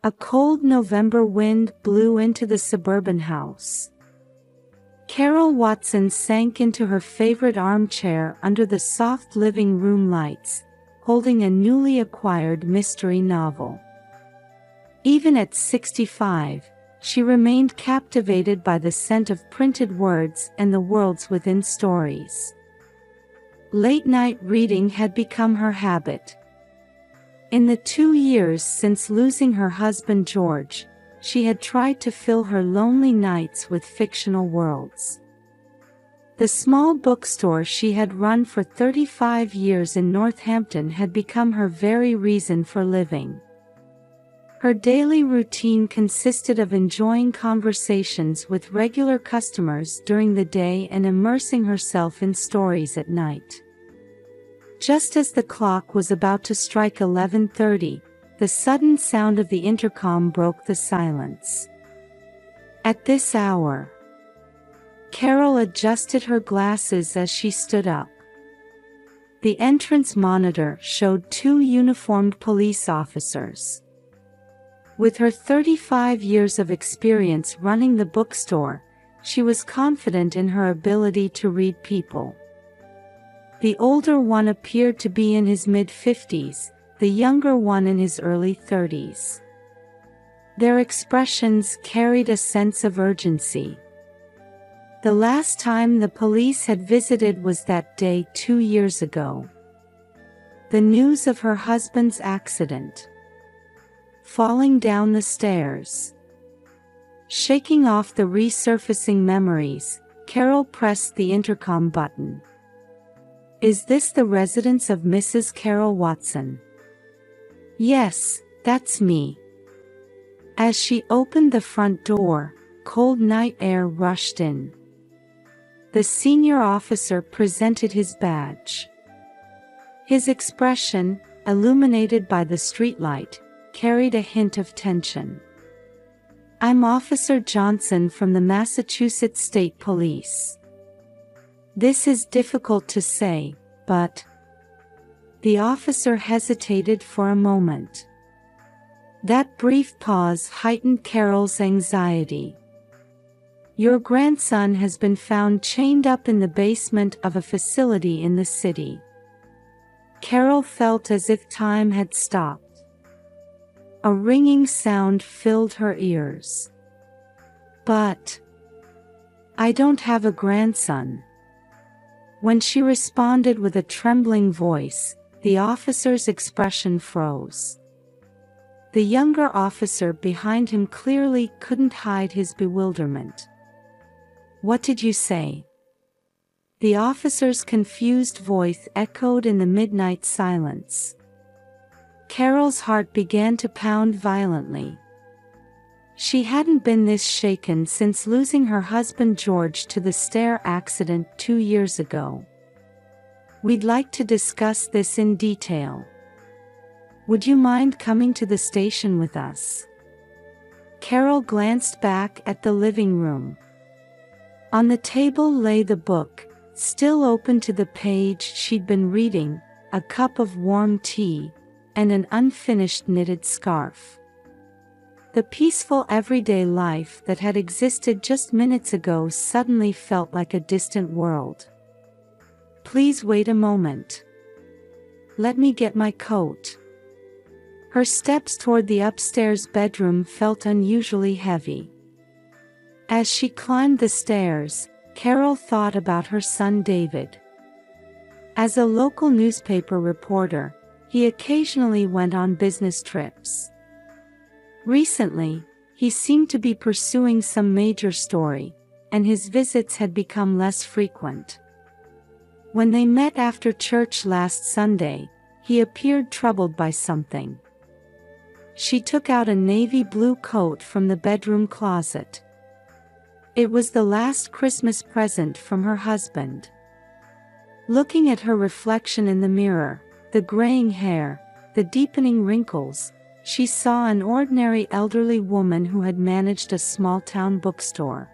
A cold November wind blew into the suburban house. Carol Watson sank into her favorite armchair under the soft living room lights, holding a newly acquired mystery novel. Even at 65, she remained captivated by the scent of printed words and the worlds within stories. Late-night reading had become her habit. In the 2 years since losing her husband George, she had tried to fill her lonely nights with fictional worlds. The small bookstore she had run for 35 years in Northampton had become her very reason for living. Her daily routine consisted of enjoying conversations with regular customers during the day and immersing herself in stories at night. Just as the clock was about to strike 11:30, the sudden sound of the intercom broke the silence. At this hour, Carol adjusted her glasses as she stood up. The entrance monitor showed 2 uniformed police officers. With her 35 years of experience running the bookstore, she was confident in her ability to read people. The older one appeared to be in his mid-50s, the younger one in his early 30s. Their expressions carried a sense of urgency. The last time the police had visited was that day 2 years ago. The news of her husband's accident. Falling down the stairs. Shaking off the resurfacing memories, Carol pressed the intercom button. "Is this the residence of Mrs. Carol Watson?" "Yes, that's me." As she opened the front door, cold night air rushed in. The senior officer presented his badge. His expression, illuminated by the streetlight, carried a hint of tension. "I'm Officer Johnson from the Massachusetts State Police. This is difficult to say, but..." The officer hesitated for a moment. That brief pause heightened Carol's anxiety. "Your grandson has been found chained up in the basement of a facility in the city." Carol felt as if time had stopped. A ringing sound filled her ears. "But... I don't have a grandson." When she responded with a trembling voice, the officer's expression froze. The younger officer behind him clearly couldn't hide his bewilderment. "What did you say?" The officer's confused voice echoed in the midnight silence. Carol's heart began to pound violently. She hadn't been this shaken since losing her husband George to the stair accident 2 years ago. "We'd like to discuss this in detail. Would you mind coming to the station with us?" Carol glanced back at the living room. On the table lay the book, still open to the page she'd been reading, a cup of warm tea, and an unfinished knitted scarf. The peaceful everyday life that had existed just minutes ago suddenly felt like a distant world. "Please wait a moment. Let me get my coat." Her steps toward the upstairs bedroom felt unusually heavy. As she climbed the stairs, Carol thought about her son David. As a local newspaper reporter, he occasionally went on business trips. Recently, he seemed to be pursuing some major story, and his visits had become less frequent. When they met after church last Sunday, he appeared troubled by something. She took out a navy blue coat from the bedroom closet. It was the last Christmas present from her husband. Looking at her reflection in the mirror, the graying hair, the deepening wrinkles, she saw an ordinary elderly woman who had managed a small-town bookstore.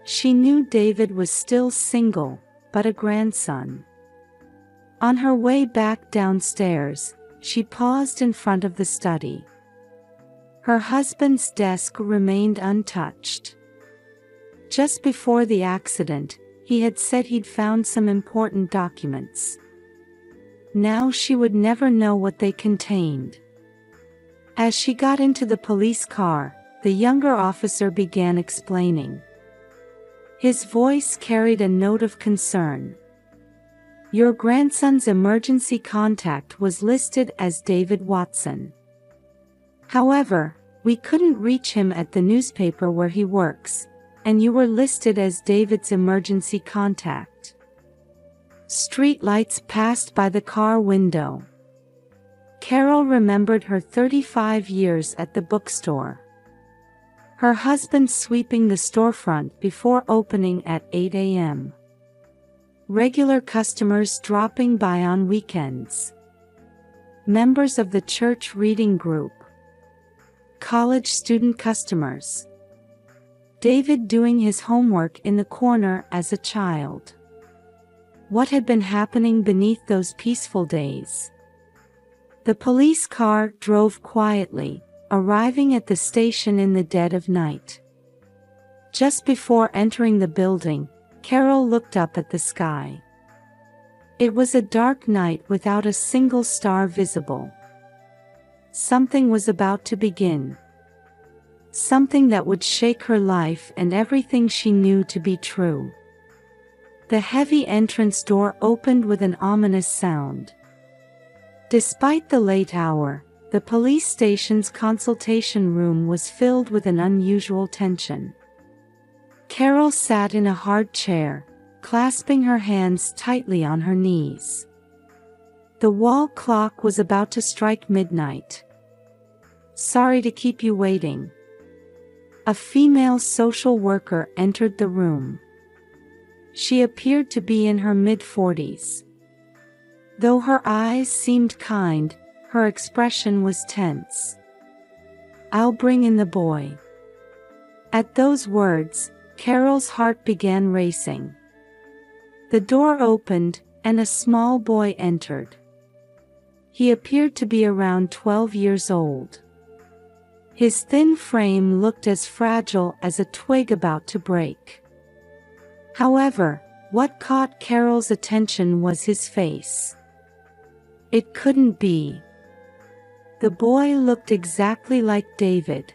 She knew David was still single, but a grandson. On her way back downstairs, she paused in front of the study. Her husband's desk remained untouched. Just before the accident, he had said he'd found some important documents. Now she would never know what they contained. As she got into the police car, the younger officer began explaining. His voice carried a note of concern. Your grandson's emergency contact was listed as David Watson. However, we couldn't reach him at the newspaper where he works, and you were listed as David's emergency contact. Street lights passed by the car window. Carol remembered her 35 years at the bookstore. Her husband sweeping the storefront before opening at 8 a.m. Regular customers dropping by on weekends. Members of the church reading group. College student customers. David doing his homework in the corner as a child. What had been happening beneath those peaceful days? The police car drove quietly, arriving at the station in the dead of night. Just before entering the building, Carol looked up at the sky. It was a dark night without a single star visible. Something was about to begin. Something that would shake her life and everything she knew to be true. The heavy entrance door opened with an ominous sound. Despite the late hour, the police station's consultation room was filled with an unusual tension. Carol sat in a hard chair, clasping her hands tightly on her knees. The wall clock was about to strike midnight. Sorry to keep you waiting. A female social worker entered the room. She appeared to be in her mid-40s. Though her eyes seemed kind, her expression was tense. I'll bring in the boy. At those words, Carol's heart began racing. The door opened, and a small boy entered. He appeared to be around 12 years old. His thin frame looked as fragile as a twig about to break. However, what caught Carol's attention was his face. It couldn't be. The boy looked exactly like David.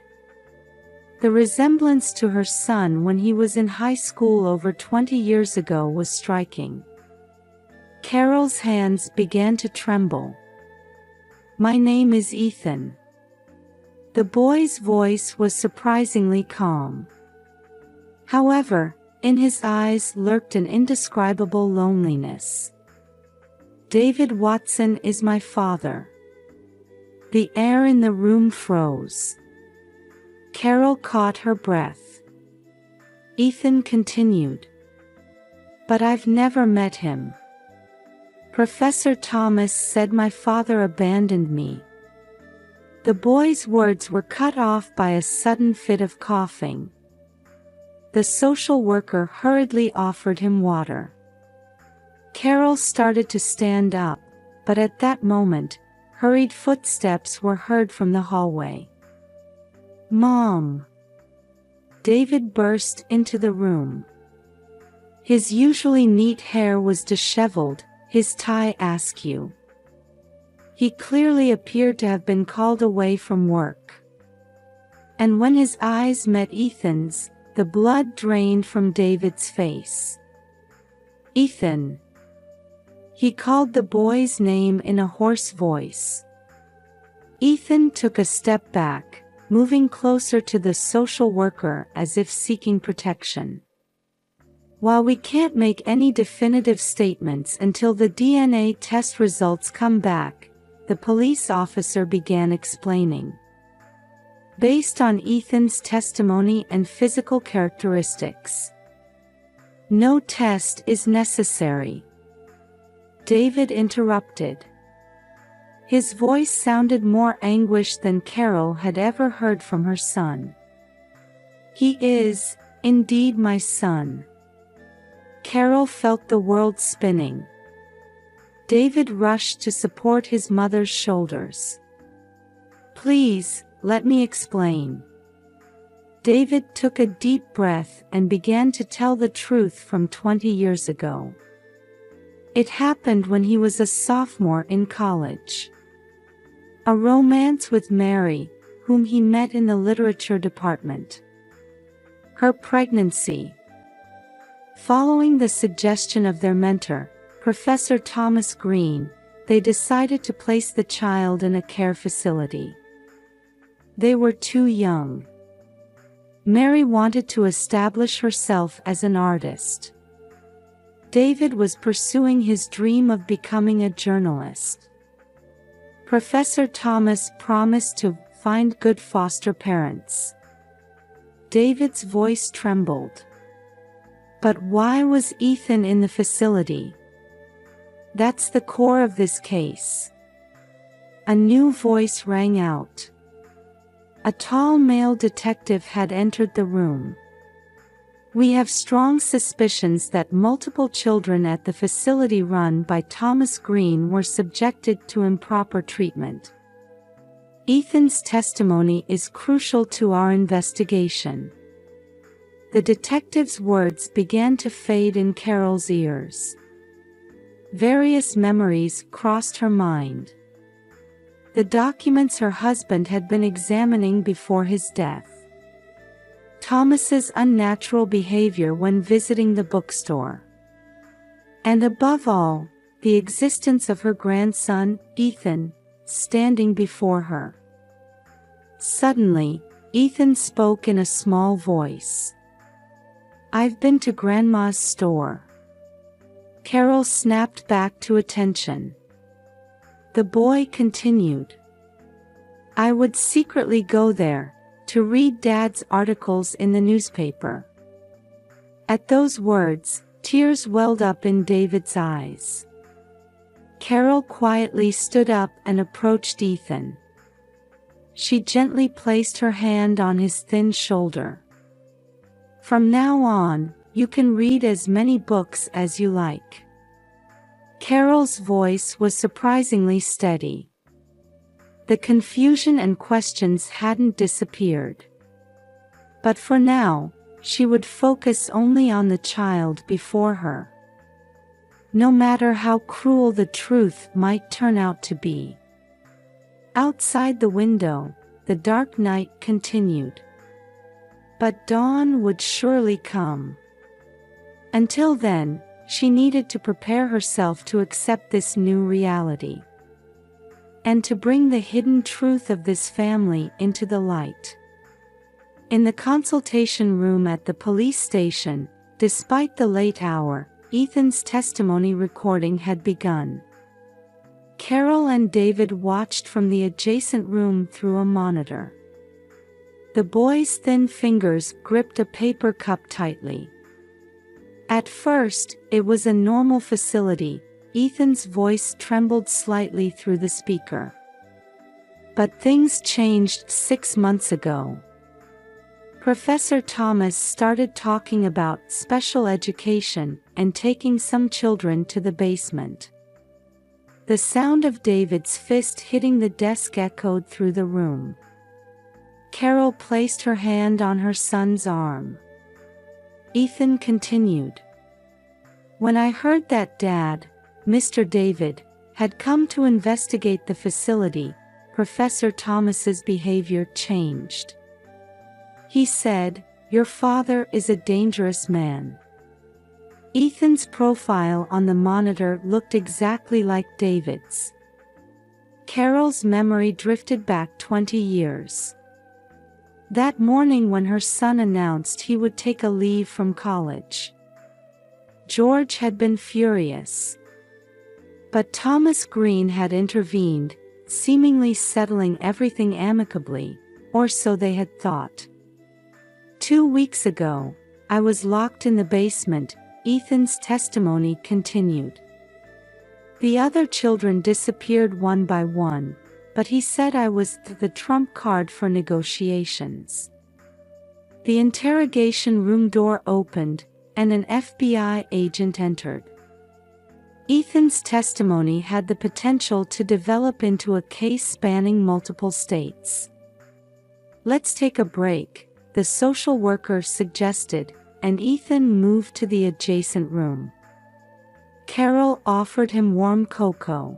The resemblance to her son when he was in high school over 20 years ago was striking. Carol's hands began to tremble. My name is Ethan. The boy's voice was surprisingly calm. However, in his eyes lurked an indescribable loneliness. David Watson is my father. The air in the room froze. Carol caught her breath. Ethan continued. But I've never met him. Professor Thomas said my father abandoned me. The boy's words were cut off by a sudden fit of coughing. The social worker hurriedly offered him water. Carol started to stand up, but at that moment, hurried footsteps were heard from the hallway. Mom! David burst into the room. His usually neat hair was disheveled, his tie askew. He clearly appeared to have been called away from work. And when his eyes met Ethan's, the blood drained from David's face. Ethan. He called the boy's name in a hoarse voice. Ethan took a step back, moving closer to the social worker as if seeking protection. While we can't make any definitive statements until the DNA test results come back, the police officer began explaining. Based on Ethan's testimony and physical characteristics, no test is necessary. David interrupted. His voice sounded more anguished than Carol had ever heard from her son. He is, indeed, my son. Carol felt the world spinning. David rushed to support his mother's shoulders. Please, let me explain. David took a deep breath and began to tell the truth from 20 years ago. It happened when he was a sophomore in college. A romance with Mary, whom he met in the literature department. Her pregnancy. Following the suggestion of their mentor, Professor Thomas Green, they decided to place the child in a care facility. They were too young. Mary wanted to establish herself as an artist. David was pursuing his dream of becoming a journalist. Professor Thomas promised to find good foster parents. David's voice trembled. But why was Ethan in the facility? That's the core of this case. A new voice rang out. A tall male detective had entered the room. We have strong suspicions that multiple children at the facility run by Thomas Green were subjected to improper treatment. Ethan's testimony is crucial to our investigation. The detective's words began to fade in Carol's ears. Various memories crossed her mind. The documents her husband had been examining before his death. Thomas's unnatural behavior when visiting the bookstore. And above all, the existence of her grandson, Ethan, standing before her. Suddenly, Ethan spoke in a small voice. I've been to Grandma's store. Carol snapped back to attention. The boy continued. I would secretly go there, to read Dad's articles in the newspaper. At those words, tears welled up in David's eyes. Carol quietly stood up and approached Ethan. She gently placed her hand on his thin shoulder. From now on, you can read as many books as you like. Carol's voice was surprisingly steady. The confusion and questions hadn't disappeared. But for now, she would focus only on the child before her. No matter how cruel the truth might turn out to be. Outside the window, the dark night continued. But dawn would surely come. Until then, she needed to prepare herself to accept this new reality. And to bring the hidden truth of this family into the light. In the consultation room at the police station, despite the late hour, Ethan's testimony recording had begun. Carol and David watched from the adjacent room through a monitor. The boy's thin fingers gripped a paper cup tightly. At first, it was a normal facility. Ethan's voice trembled slightly through the speaker. But things changed 6 months ago. Professor Thomas started talking about special education and taking some children to the basement. The sound of David's fist hitting the desk echoed through the room. Carol placed her hand on her son's arm. Ethan continued. When I heard that Dad, Mr. David, had come to investigate the facility, Professor Thomas's behavior changed. He said, "Your father is a dangerous man." Ethan's profile on the monitor looked exactly like David's. Carol's memory drifted back 20 years. That morning when her son announced he would take a leave from college. George had been furious. But Thomas Green had intervened, seemingly settling everything amicably, or so they had thought. 2 weeks ago, I was locked in the basement, Ethan's testimony continued. The other children disappeared one by one, but he said I was the trump card for negotiations. The interrogation room door opened, and an FBI agent entered. Ethan's testimony had the potential to develop into a case spanning multiple states. Let's take a break, the social worker suggested, and Ethan moved to the adjacent room. Carol offered him warm cocoa.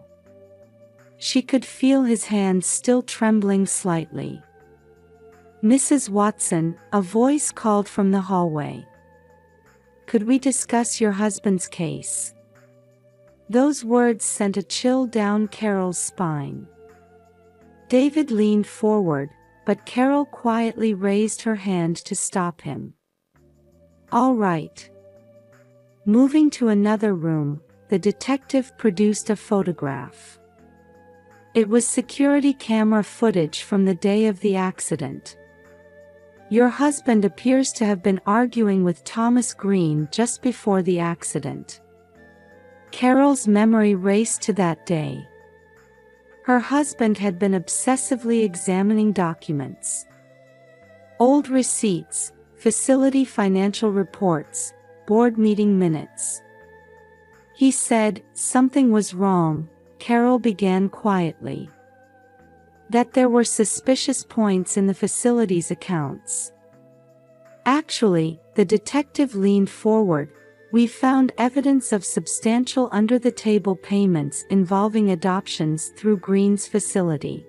She could feel his hands still trembling slightly. "Mrs. Watson," a voice called from the hallway. "Could we discuss your husband's case?" Those words sent a chill down Carol's spine. David leaned forward, but Carol quietly raised her hand to stop him. "All right." Moving to another room, the detective produced a photograph. It was security camera footage from the day of the accident. "Your husband appears to have been arguing with Thomas Green just before the accident." Carol's memory raced to that day. Her husband had been obsessively examining documents. Old receipts, facility financial reports, board meeting minutes. He said something was wrong. Carol began quietly. That there were suspicious points in the facility's accounts. "Actually," the detective leaned forward, "we found evidence of substantial under-the-table payments involving adoptions through Green's facility.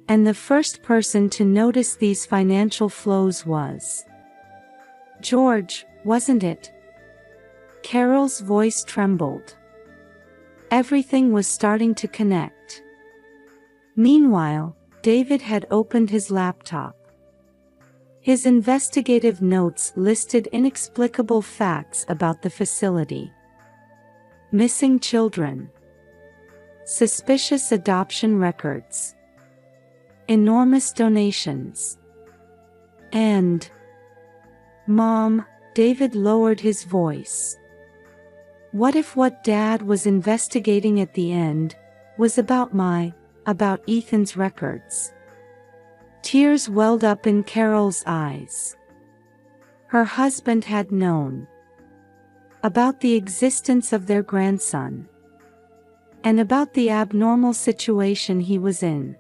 And the first person to notice these financial flows was George, wasn't it?" Carol's voice trembled. Everything was starting to connect. Meanwhile, David had opened his laptop. His investigative notes listed inexplicable facts about the facility. Missing children. Suspicious adoption records. Enormous donations. And "Mom," David lowered his voice. "What if what Dad was investigating at the end was about Ethan's records?" Tears welled up in Carol's eyes. Her husband had known about the existence of their grandson, and about the abnormal situation he was in.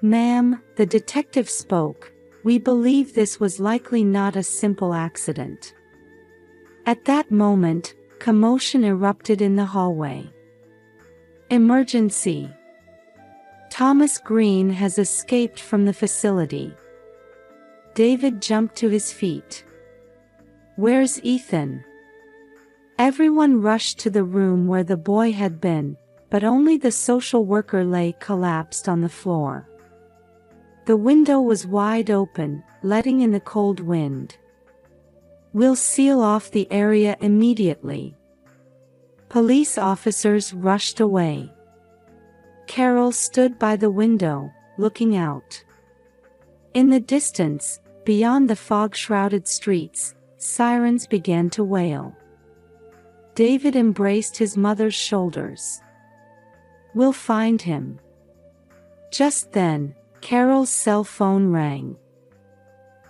"Ma'am," the detective spoke, "we believe this was likely not a simple accident." At that moment, commotion erupted in the hallway. "Emergency! Thomas Green has escaped from the facility." David jumped to his feet. "Where's Ethan?" Everyone rushed to the room where the boy had been, but only the social worker lay collapsed on the floor. The window was wide open, letting in the cold wind. "We'll seal off the area immediately." Police officers rushed away. Carol stood by the window, looking out. In the distance, beyond the fog-shrouded streets, sirens began to wail. David embraced his mother's shoulders. "We'll find him." Just then, Carol's cell phone rang.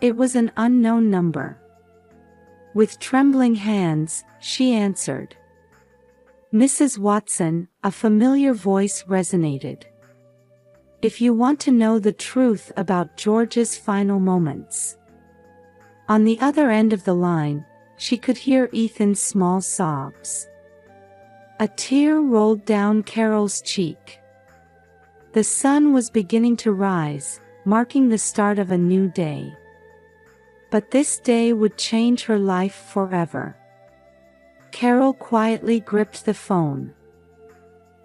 It was an unknown number. With trembling hands, she answered. "Mrs. Watson," a familiar voice resonated. "If you want to know the truth about George's final moments." On the other end of the line, she could hear Ethan's small sobs. A tear rolled down Carol's cheek. The sun was beginning to rise, marking the start of a new day. But this day would change her life forever. Carol quietly gripped the phone.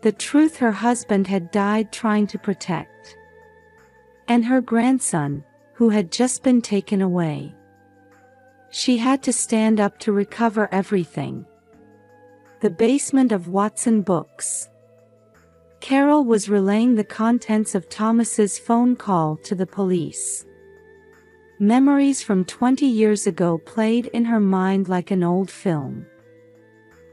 The truth: her husband had died trying to protect. And her grandson, who had just been taken away. She had to stand up to recover everything. The basement of Watson Books. Carol was relaying the contents of Thomas's phone call to the police. Memories from 20 years ago played in her mind like an old film.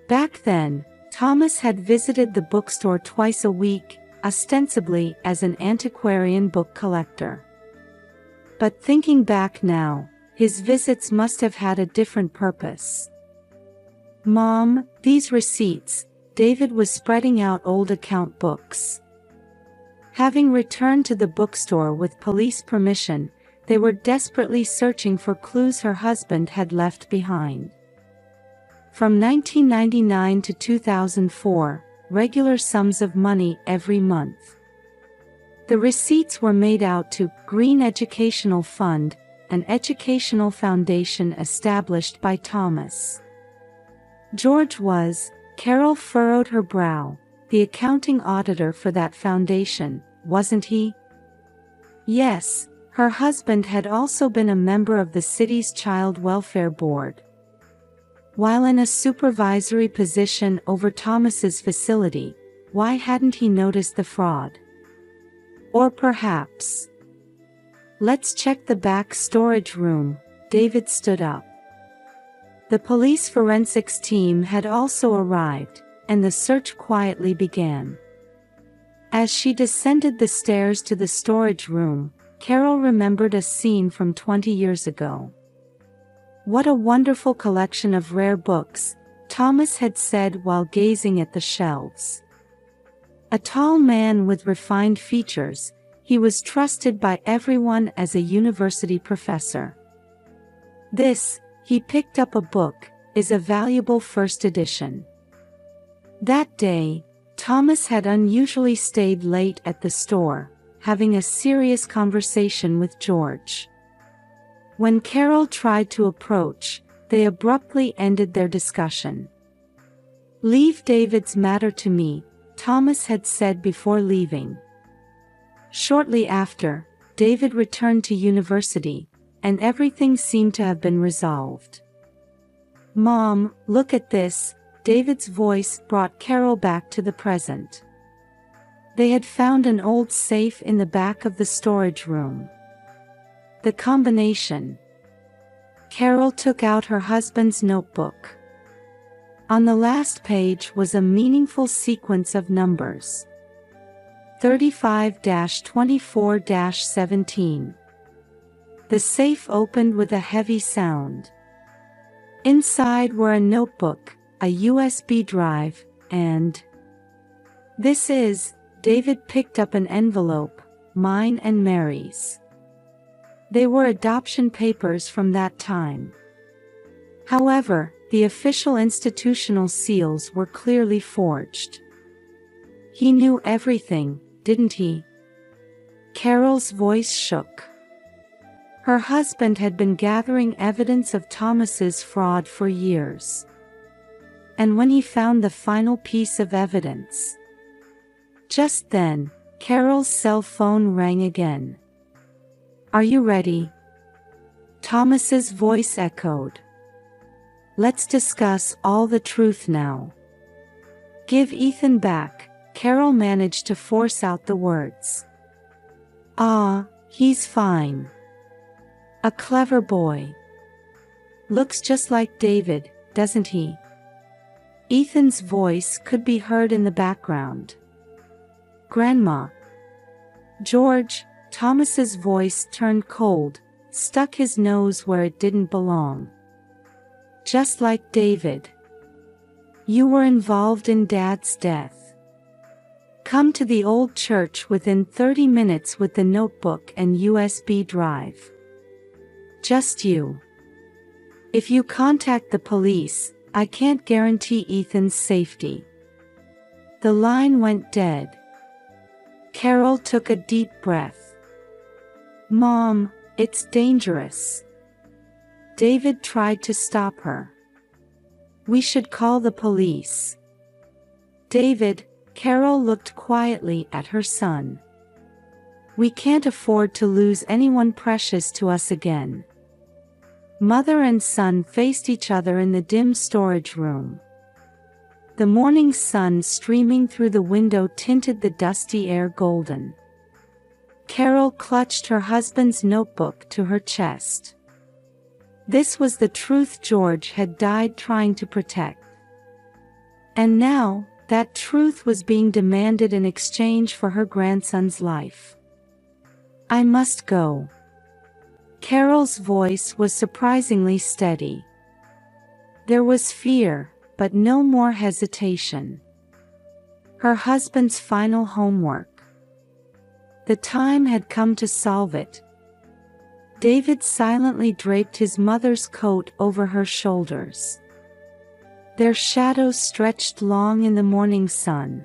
Back then, Thomas had visited the bookstore twice a week, ostensibly as an antiquarian book collector. But thinking back now, his visits must have had a different purpose. "Mom, these receipts," David was spreading out old account books. Having returned to the bookstore with police permission, they were desperately searching for clues her husband had left behind. From 1999 to 2004, regular sums of money every month. The receipts were made out to Green Educational Fund, an educational foundation established by Thomas. George was, Carol furrowed her brow, the accounting auditor for that foundation, wasn't he? Yes, her husband had also been a member of the city's Child Welfare Board. While in a supervisory position over Thomas's facility, why hadn't he noticed the fraud? Or perhaps... Let's check the back storage room. David stood up. The police forensics team had also arrived, and the search quietly began. As she descended the stairs to the storage room, Carol remembered a scene from 20 years ago. What a wonderful collection of rare books, Thomas had said while gazing at the shelves. A tall man with refined features, he was trusted by everyone as a university professor. This, he picked up a book, is a valuable first edition. That day, Thomas had unusually stayed late at the store, having a serious conversation with George. When Carol tried to approach, they abruptly ended their discussion. "Leave David's matter to me," Thomas had said before leaving. Shortly after, David returned to university, and everything seemed to have been resolved. "Mom, look at this," David's voice brought Carol back to the present. They had found an old safe in the back of the storage room. The combination. Carol took out her husband's notebook. On the last page was a meaningful sequence of numbers. 35-24-17. The safe opened with a heavy sound. Inside were a notebook, a USB drive, and... "This is..." David picked up an envelope, "mine and Mary's." They were adoption papers from that time. However, the official institutional seals were clearly forged. He knew everything, didn't he? Carol's voice shook. Her husband had been gathering evidence of Thomas's fraud for years. And when he found the final piece of evidence... Just then, Carol's cell phone rang again. "Are you ready?" Thomas's voice echoed. "Let's discuss all the truth now." "Give Ethan back," Carol managed to force out the words. "Ah, he's fine. A clever boy. Looks just like David, doesn't he?" Ethan's voice could be heard in the background. "Grandma." George, Thomas's voice turned cold, stuck his nose where it didn't belong. "Just like David. You were involved in Dad's death. Come to the old church within 30 minutes with the notebook and USB drive. Just you. If you contact the police, I can't guarantee Ethan's safety." The line went dead. Carol took a deep breath. "Mom, it's dangerous." David tried to stop her. "We should call the police." "David," Carol looked quietly at her son. "We can't afford to lose anyone precious to us again." Mother and son faced each other in the dim storage room. The morning sun streaming through the window tinted the dusty air golden. Carol clutched her husband's notebook to her chest. This was the truth George had died trying to protect. And now, that truth was being demanded in exchange for her grandson's life. "I must go." Carol's voice was surprisingly steady. There was fear, but no more hesitation. Her husband's final homework. The time had come to solve it. David silently draped his mother's coat over her shoulders. Their shadows stretched long in the morning sun.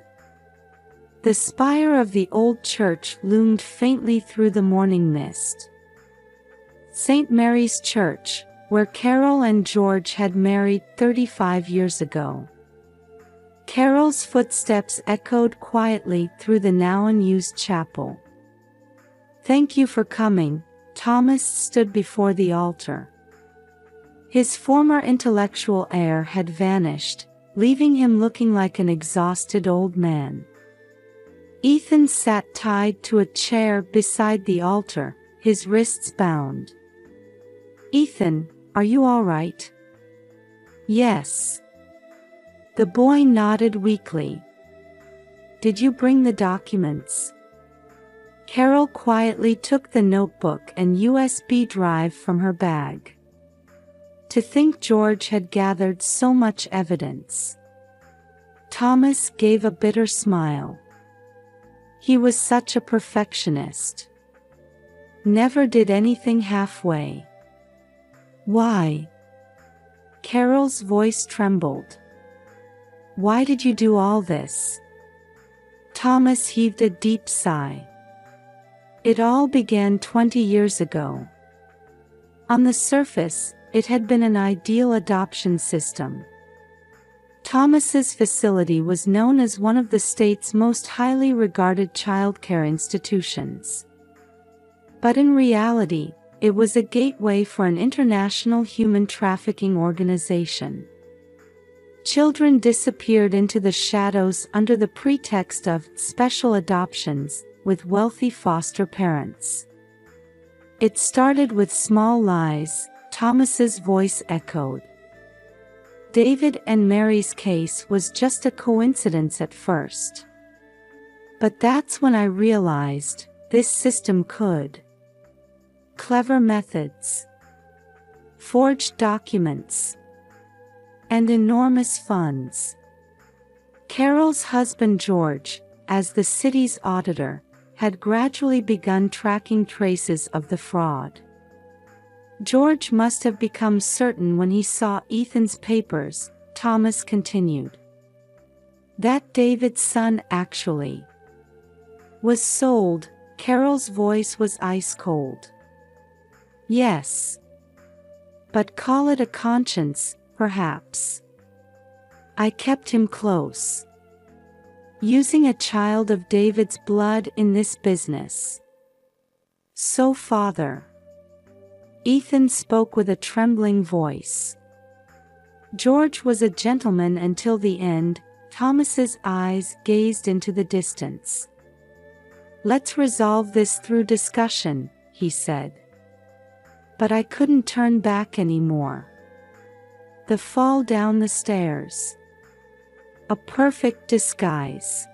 The spire of the old church loomed faintly through the morning mist. St. Mary's Church, where Carol and George had married 35 years ago. Carol's footsteps echoed quietly through the now unused chapel. "Thank you for coming." Thomas stood before the altar. His former intellectual air had vanished, leaving him looking like an exhausted old man. Ethan sat tied to a chair beside the altar, his wrists bound. "Ethan, are you all right?" "Yes." The boy nodded weakly. "Did you bring the documents?" Carol quietly took the notebook and USB drive from her bag. To think George had gathered so much evidence. Thomas gave a bitter smile. He was such a perfectionist. Never did anything halfway. "Why?" Carol's voice trembled. "Why did you do all this?" Thomas heaved a deep sigh. It all began 20 years ago. On the surface, it had been an ideal adoption system. Thomas's facility was known as one of the state's most highly regarded childcare institutions. But in reality, it was a gateway for an international human trafficking organization. Children disappeared into the shadows under the pretext of special adoptions with wealthy foster parents. "It started with small lies," Thomas's voice echoed. "David and Mary's case was just a coincidence at first. But that's when I realized this system could. Clever methods, forged documents, and enormous funds." Carol's husband George, as the city's auditor, had gradually begun tracking traces of the fraud. George must have become certain when he saw Ethan's papers, Thomas continued. "That David's son actually was sold." Carol's voice was ice cold. "Yes. But call it a conscience, perhaps. I kept him close. Using a child of David's blood in this business. So father." Ethan spoke with a trembling voice. George was a gentleman until the end. Thomas's eyes gazed into the distance. "Let's resolve this through discussion," he said. But I couldn't turn back anymore. The fall down the stairs. A perfect disguise.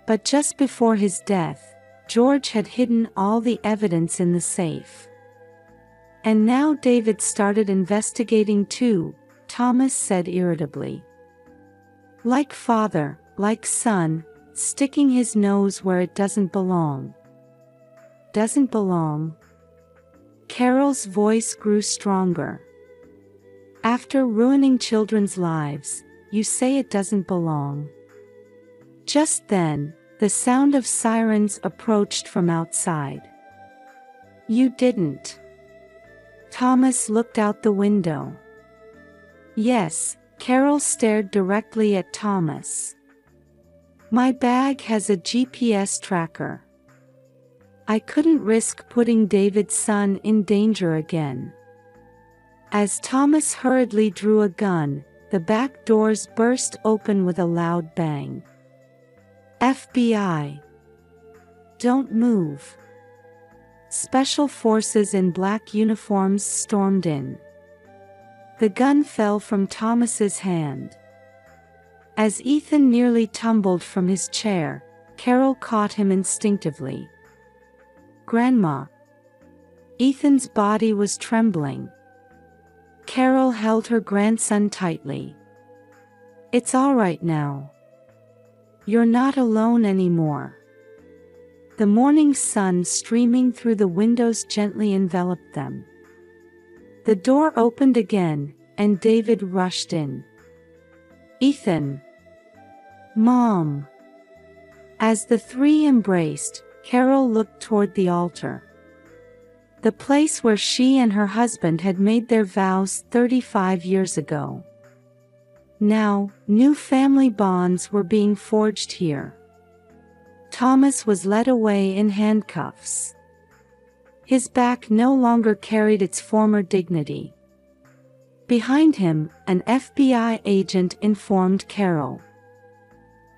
But just before his death, George had hidden all the evidence in the safe. And now David started investigating too, Thomas said irritably. Like father, like son, sticking his nose where it doesn't belong. Doesn't belong? Carol's voice grew stronger. After ruining children's lives, you say it doesn't belong. Just then, the sound of sirens approached from outside. You didn't. Thomas looked out the window. Yes, Carol stared directly at Thomas. My bag has a GPS tracker. I couldn't risk putting David's son in danger again. As Thomas hurriedly drew a gun, the back doors burst open with a loud bang. FBI. Don't move. Special forces in black uniforms stormed in. The gun fell from Thomas's hand. As Ethan nearly tumbled from his chair, Carol caught him instinctively. Grandma. Ethan's body was trembling. Carol held her grandson tightly. It's all right now. You're not alone anymore. The morning sun streaming through the windows gently enveloped them. The door opened again, and David rushed in. "Ethan!" "Mom!" As the three embraced, Carol looked toward the altar. The place where she and her husband had made their vows 35 years ago. Now, new family bonds were being forged here. Thomas was led away in handcuffs. His back no longer carried its former dignity. Behind him, an FBI agent informed Carol.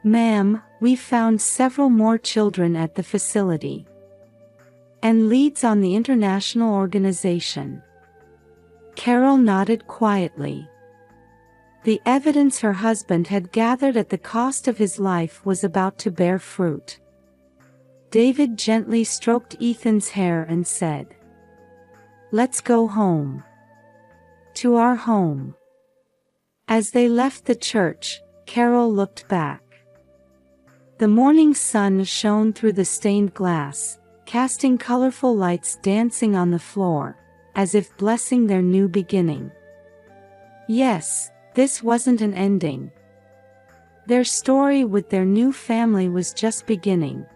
"Ma'am, we found several more children at the facility. And leads on the international organization." Carol nodded quietly. The evidence her husband had gathered at the cost of his life was about to bear fruit. David gently stroked Ethan's hair and said, "Let's go home. To our home." As they left the church, Carol looked back. The morning sun shone through the stained glass, casting colorful lights dancing on the floor, as if blessing their new beginning. Yes, this wasn't an ending. Their story with their new family was just beginning.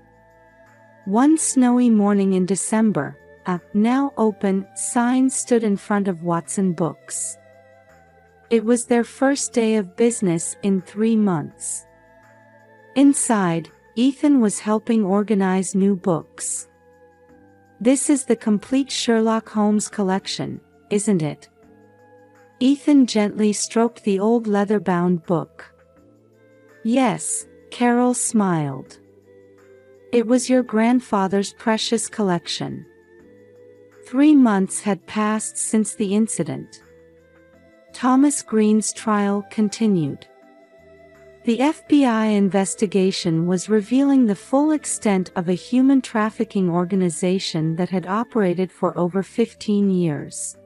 One snowy morning in December, a "Now Open" sign stood in front of Watson Books. It was their first day of business in 3 months. Inside, Ethan was helping organize new books. "This is the complete Sherlock Holmes collection, isn't it?" Ethan gently stroked the old leather-bound book. "Yes," Carol smiled. "It was your grandfather's precious collection." 3 months had passed since the incident. Thomas Green's trial continued. The FBI investigation was revealing the full extent of a human trafficking organization that had operated for over 15 years.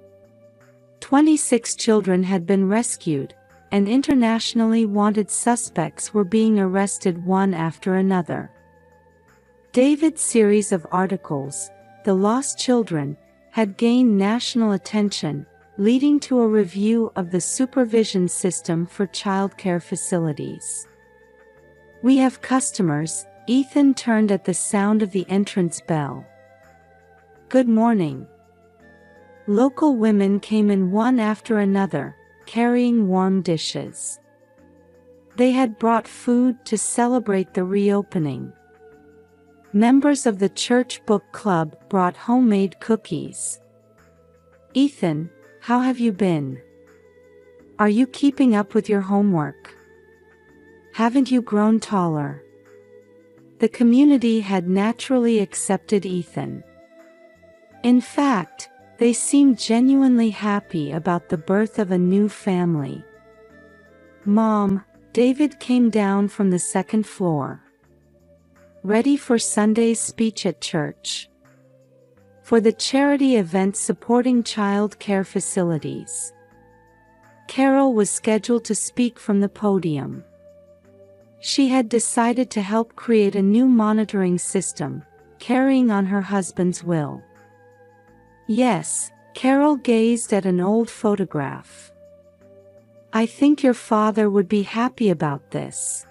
26 children had been rescued, and internationally wanted suspects were being arrested one after another. David's series of articles, "The Lost Children," had gained national attention, leading to a review of the supervision system for childcare facilities. "We have customers." Ethan turned at the sound of the entrance bell. "Good morning." Local women came in one after another, carrying warm dishes. They had brought food to celebrate the reopening. Members of the church book club brought homemade cookies. "Ethan, how have you been? Are you keeping up with your homework? Haven't you grown taller?" The community had naturally accepted Ethan. In fact, they seemed genuinely happy about the birth of a new family. "Mom," David came down from the second floor. "Ready for Sunday's speech at church?" For the charity event supporting child care facilities. Carol was scheduled to speak from the podium. She had decided to help create a new monitoring system, carrying on her husband's will. "Yes," Carol gazed at an old photograph. "I think your father would be happy about this."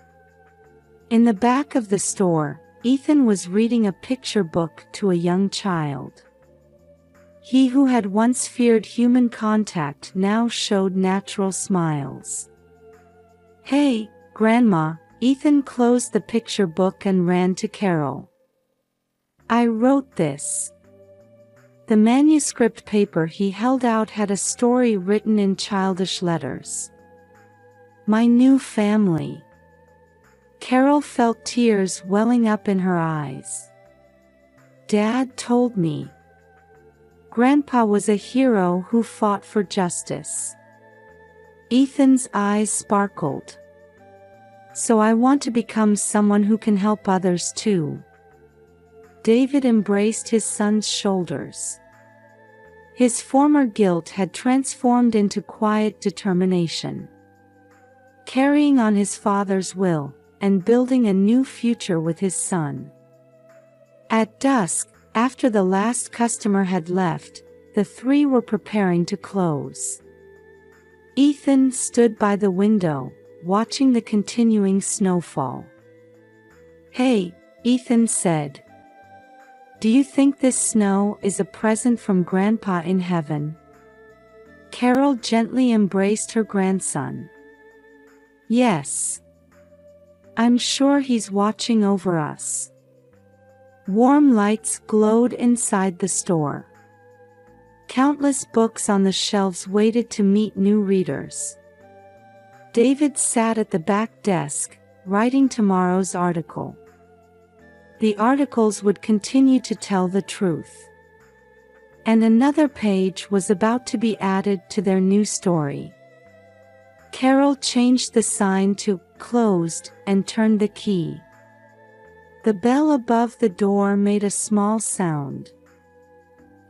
In the back of the store, Ethan was reading a picture book to a young child. He who had once feared human contact now showed natural smiles. "Hey, Grandma," Ethan closed the picture book and ran to Carol. "I wrote this." The manuscript paper he held out had a story written in childish letters. "My new family." Carol felt tears welling up in her eyes. "Dad told me. Grandpa was a hero who fought for justice." Ethan's eyes sparkled. "So I want to become someone who can help others too." David embraced his son's shoulders. His former guilt had transformed into quiet determination. Carrying on his father's will, and building a new future with his son. At dusk, after the last customer had left, the three were preparing to close. Ethan stood by the window, watching the continuing snowfall. "Hey," Ethan said. "Do you think this snow is a present from Grandpa in heaven?" Carol gently embraced her grandson. "Yes. I'm sure he's watching over us." Warm lights glowed inside the store. Countless books on the shelves waited to meet new readers. David sat at the back desk, writing tomorrow's article. The articles would continue to tell the truth. And another page was about to be added to their new story. Carol changed the sign to "closed" and turned the key. The bell above the door made a small sound.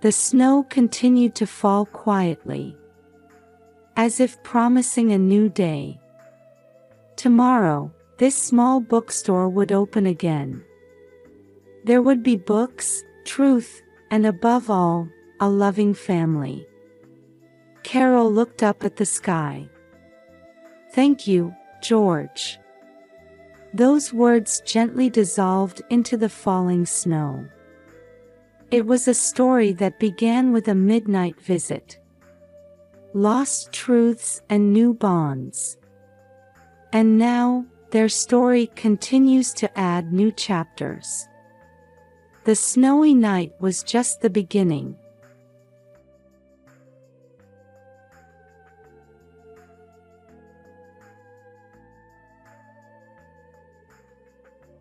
The snow continued to fall quietly, as if promising a new day. Tomorrow, this small bookstore would open again. There would be books, truth, and above all, a loving family. Carol looked up at the sky. "Thank you, George." Those words gently dissolved into the falling snow. It was a story that began with a midnight visit. Lost truths and new bonds. And now, their story continues to add new chapters. The snowy night was just the beginning.